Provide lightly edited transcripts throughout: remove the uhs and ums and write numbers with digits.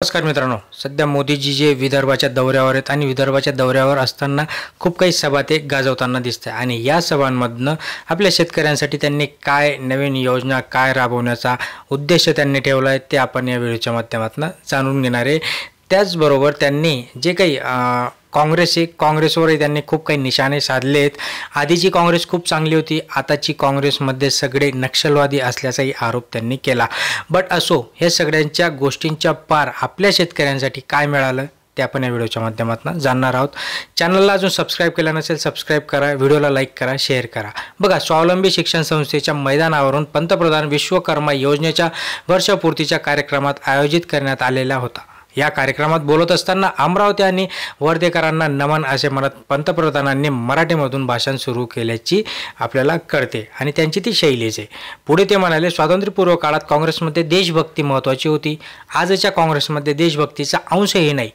नमस्कार मित्रांनो, सध्या मोदीजी जे विदर्भाच्या दौऱ्यावर आहेत आणि विदर्भाच्या दौऱ्यावर असताना खूप काही सभा ते गाजवताना दिसते आणि या सभांमधनं आपल्या शेतकऱ्यांसाठी त्यांनी काय नवीन योजना काय राबवण्याचा उद्देश त्यांनी ठेवला आहे ते आपण या व्हिडिओच्या माध्यमातून जाणून घेणार आहे। त्याचबरोबर त्यांनी जे काही काँग्रेसवरही त्यांनी खूप काही निशाणे साधले आहेत। आधीची काँग्रेस खूप चांगली होती, आताची काँग्रेसमध्ये सगळे नक्षलवादी असल्याचाही आरोप त्यांनी केला। बट असो, हे सगळ्यांच्या गोष्टींच्या पार आपल्या शेतकऱ्यांसाठी काय मिळालं ते आपण या व्हिडिओच्या माध्यमातून जाणणार आहोत। चॅनलला अजून सबस्क्राइब केलं नसेल सबस्क्राइब करा, व्हिडिओला लाईक करा, शेअर करा। बघा, स्वावलंबी शिक्षण संस्थेच्या मैदानावरून पंतप्रधान विश्वकर्मा योजनेच्या वर्षपूर्तीच्या कार्यक्रमात आयोजित करण्यात आलेला होता। या कार्यक्रमात बोलत असताना अमरावती आणि वर्धेकरांना नमन असे म्हणत पंतप्रधानांनी मराठीमधून भाषण सुरू केल्याची आपल्याला कळते आणि त्यांची ती शैलीच आहे। पुढे ते म्हणाले, स्वातंत्र्यपूर्व काळात काँग्रेसमध्ये देशभक्ती महत्त्वाची होती, आजच्या काँग्रेसमध्ये देशभक्तीचा अंशही नाही।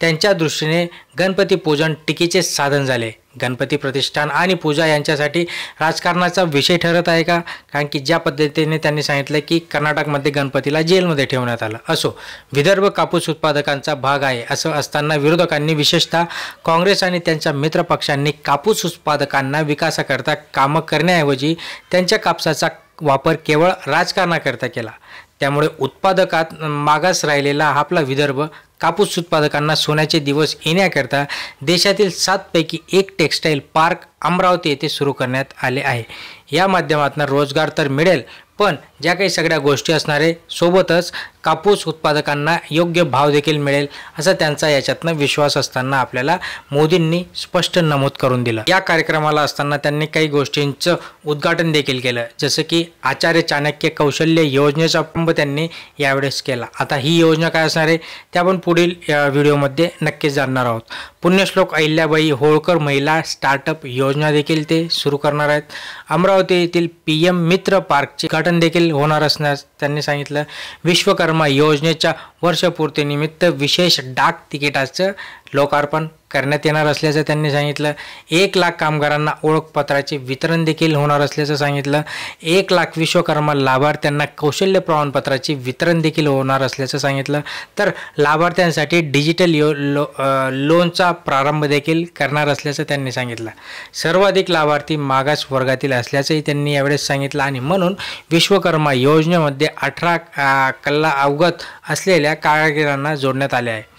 त्यांच्या दृष्टीने गणपती पूजन टीकेचे साधन झाले। गणपती प्रतिष्ठान आणि पूजा यांच्यासाठी राजकारणाचा विषय ठरत आहे का? कारण की ज्या पद्धतीने त्यांनी सांगितलं की कर्नाटकमध्ये गणपतीला जेलमध्ये ठेवण्यात आलं। असो, विदर्भ कापूस उत्पादकांचा भाग आहे असं असताना विरोधकांनी विशेषतः काँग्रेस आणि त्यांच्या मित्रपक्षांनी कापूस उत्पादकांना विकासाकरता कामं करण्याऐवजी त्यांच्या कापसाचा वापर केवळ राजकारणाकरता केला। त्यामुळे उत्पादकात मागास राहिलेला आपला विदर्भ कापूस उत्पादकांना सोन्याचे दिवस येण्याकरता देशातील 7 पैकी 1 टेक्सटाईल पार्क अमरावती येथे सुरू करण्यात आले आहे। या माध्यमातून रोजगार तर मिळेल, पण ज्या काही सगळ्या गोष्टी असणार आहे सोबतच कापूस उत्पादकांना योग्य भाव देखील मिळेल असा त्यांचा याच्यातनं विश्वास असताना आपल्याला मोदींनी स्पष्ट नमूद करून दिलं। या कार्यक्रमाला असताना त्यांनी काही गोष्टींचं उद्घाटन देखील केलं, जसं की आचार्य चाणक्य कौशल्य योजनेचा प्रारंभ त्यांनी यावेळेस केला। आता ही योजना काय असणार आहे ते आपण पुढील व्हिडिओमध्ये नक्कीच जाणणार आहोत। पुण्यश्लोक अहिल्याबाई होळकर महिला स्टार्टअप योजना देखील ते सुरू करणार आहेत। अमरावती येथील PM मित्र पार्कचे उद्घाटन देखील होणार असल्यास त्यांनी सांगितलं। विश्वकर्मा योजनेच्या वर्षपूर्तीनिमित्त विशेष डाक तिकिटाचं लोकार्पण करण्यात येणार असल्याचं त्यांनी सांगितलं। 1 लाख कामगारांना ओळखपत्राचे वितरण देखील होणार असल्याचं सांगितलं। 1 लाख विश्वकर्मा लाभार्थ्यांना कौशल्य प्रमाणपत्राचे वितरण देखील होणार असल्याचं सांगितलं। तर लाभार्थ्यांसाठी डिजिटल लोनचा प्रारंभ देखील करणार असल्याचं त्यांनी सांगितलं। सर्वाधिक लाभार्थी मागास वर्गातील असल्याचंही त्यांनी यावेळेस सांगितलं आणि म्हणून विश्वकर्मा योजनेमध्ये 18 कला अवगत असलेल्या कारागिरांना जोडण्यात आले आहे।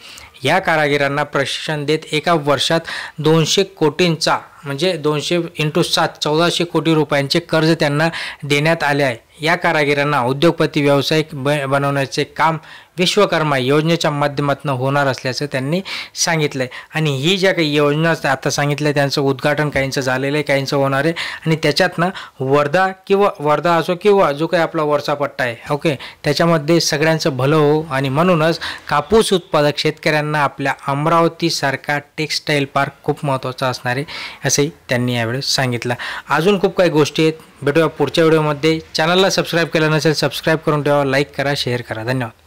या कारागिरांना प्रशिक्षण देत एका वर्षात 200 कोटींचा म्हणजे 200 × 7 1400 कोटी रुपयांचे कर्ज त्यांना देण्यात आले आहे। या कारागिरांना उद्योगपती व्यावसायिक बनवण्याचे काम विश्वकर्मा योजनेच्या माध्यमातून होणार असल्याचं त्यांनी सांगितलं आहे। आणि ही ज्या काही योजना आता सांगितलं त्यांचं उद्घाटन काहींचं झालेलं आहे, काहींचं होणार आहे आणि त्याच्यातनं वर्धा असो किंवा जो काही आपला वरचा पट्टा आहे ओके त्याच्यामध्ये सगळ्यांचं भलं हो आणि म्हणूनच कापूस उत्पादक शेतकऱ्यांना आपल्या अमरावतीसारखा टेक्सटाईल पार्क खूप महत्त्वाचा असणार आहे असंही त्यांनी यावेळेस सांगितलं। अजून खूप काही गोष्टी आहेत, भेटूया पुढच्या व्हिडिओमध्ये। चॅनलला सबस्क्राईब केलं नसेल सबस्क्राईब करून ठेवा, लाईक करा, शेअर करा। धन्यवाद।